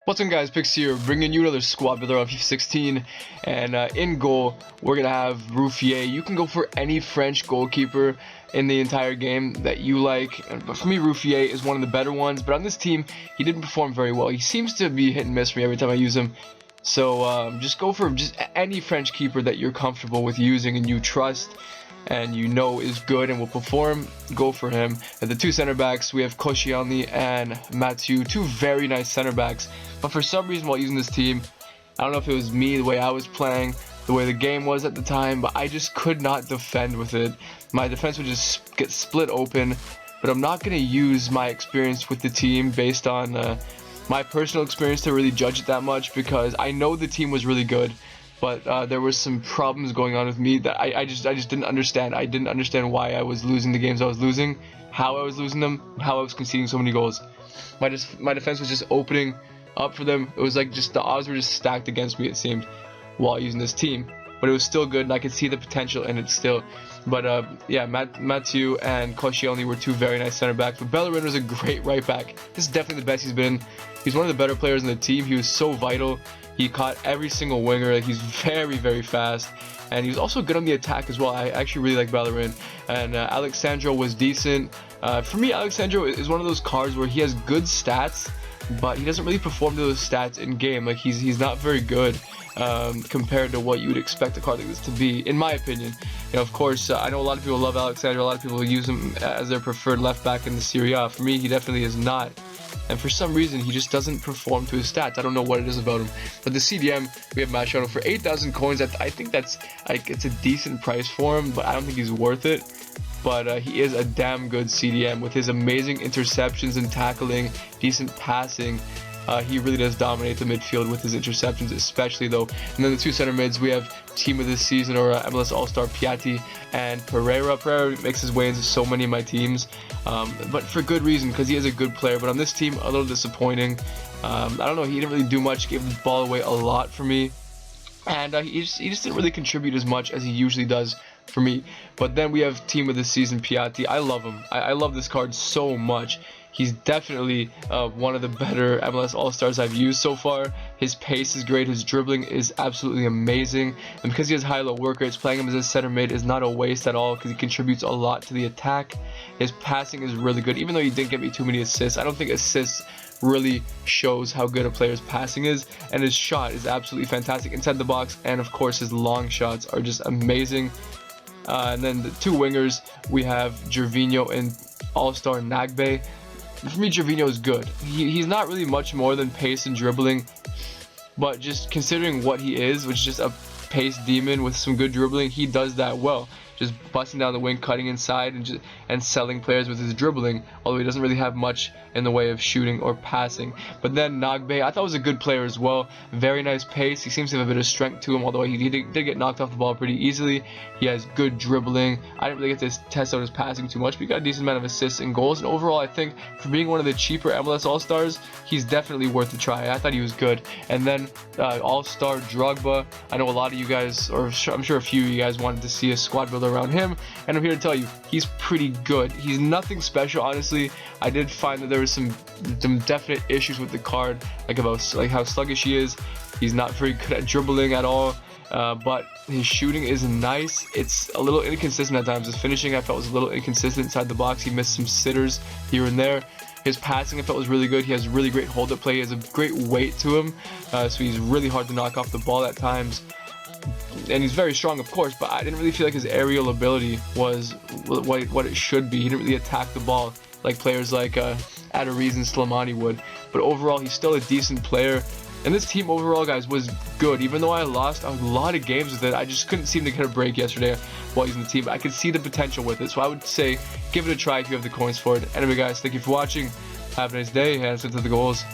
What's up guys, Pix here, bringing you another squad builder on FIFA 16, and in goal, we're going to have Ruffier. You can go for any French goalkeeper in the entire game that you like, but for me, Ruffier is one of the better ones, but on this team, he didn't perform very well. He seems to be hit and miss for me every time I use him, so just go for just any French keeper that you're comfortable with using and you trust, and you know is good and will perform. Go for him. At the two center backs, we have Koscielny and Mathieu, two very nice center backs. But for some reason, while using this team, I don't know if it was me, the way I was playing, the way the game was at the time, but I just could not defend with it. My defense would just get split open. But I'm not going to use my experience with the team based on my personal experience to really judge it that much, because I know the team was really good. But there were some problems going on with me that I just didn't understand. I didn't understand why I was losing the games I was losing, how I was losing them, how I was conceding so many goals. My defense was just opening up for them. It was like just the odds were just stacked against me, it seemed, while using this team. But it was still good, and I could see the potential in it still. But yeah, Mathieu and Koscielny were two very nice center backs. But Bellerin was a great right back. This is definitely the best he's been. He's one of the better players in the team. He was so vital. He caught every single winger. He's very, very fast. And he was also good on the attack as well. I actually really like Bellerin. And Alexandro was decent. For me, Alexandro is one of those cards where he has good stats, but he doesn't really perform to those stats in game. Like he's not very good compared to what you would expect a card like this to be, in my opinion. You know, of course, I know a lot of people love Alexandro. A lot of people use him as their preferred left back in the Serie A. For me, he definitely is not. And for some reason, he just doesn't perform to his stats. I don't know what it is about him. But the CDM, we have Mascherano for 8,000 coins. I think that's like it's a decent price for him, but I don't think he's worth it. But he is a damn good CDM with his amazing interceptions and tackling, decent passing. He really does dominate the midfield with his interceptions, especially though. And then the two center mids, we have team of the season or MLS All-Star Piatti and Pereira. Pereira makes his way into so many of my teams, but for good reason, because he is a good player. But on this team, a little disappointing. I don't know, he didn't really do much, gave the ball away a lot for me, and he just didn't really contribute as much as he usually does for me. But then we have team of the season Piatti. I love him. I love this card so much. He's definitely one of the better MLS All-Stars I've used so far. His pace is great. His dribbling is absolutely amazing. And because he has high-low work rates, playing him as a center mid is not a waste at all, because he contributes a lot to the attack. His passing is really good. Even though he didn't get me too many assists, I don't think assists really shows how good a player's passing is. And his shot is absolutely fantastic inside the box. And of course, his long shots are just amazing. And then the two wingers, we have Gervinho and All-Star Nagbe. For me, Gervinho is good. He's not really much more than pace and dribbling, but just considering what he is, which is just a pace demon with some good dribbling, he does that well. Just busting down the wing, cutting inside, and selling players with his dribbling, although he doesn't really have much in the way of shooting or passing. But then Nagbe, I thought was a good player as well. Very nice pace. He seems to have a bit of strength to him, although he did get knocked off the ball pretty easily. He has good dribbling. I didn't really get to test out his passing too much, but he got a decent amount of assists and goals. And overall, I think for being one of the cheaper MLS All-Stars, he's definitely worth a try. I thought he was good. And then All-Star Drogba. I know a lot of you guys, or I'm sure a few of you guys, wanted to see a squad builder around him, and I'm here to tell you he's pretty good. He's nothing special, honestly. I did find that there was some definite issues with the card, like how sluggish he is. He's not very good at dribbling at all, but his shooting is nice. It's a little inconsistent at times. His finishing, I felt, was a little inconsistent inside the box. He missed some sitters here and there. His passing, I felt, was really good. He has really great hold-up play. He has a great weight to him, so he's really hard to knock off the ball at times. And he's very strong, of course, but I didn't really feel like his aerial ability was what it should be. He didn't really attack the ball like players like Adariz and Slimani would. But overall, he's still a decent player. And this team overall, guys, was good. Even though I lost a lot of games with it, I just couldn't seem to get a break yesterday while using the team. But I could see the potential with it. So I would say give it a try if you have the coins for it. Anyway, guys, thank you for watching. Have a nice day, and let's get to the goals.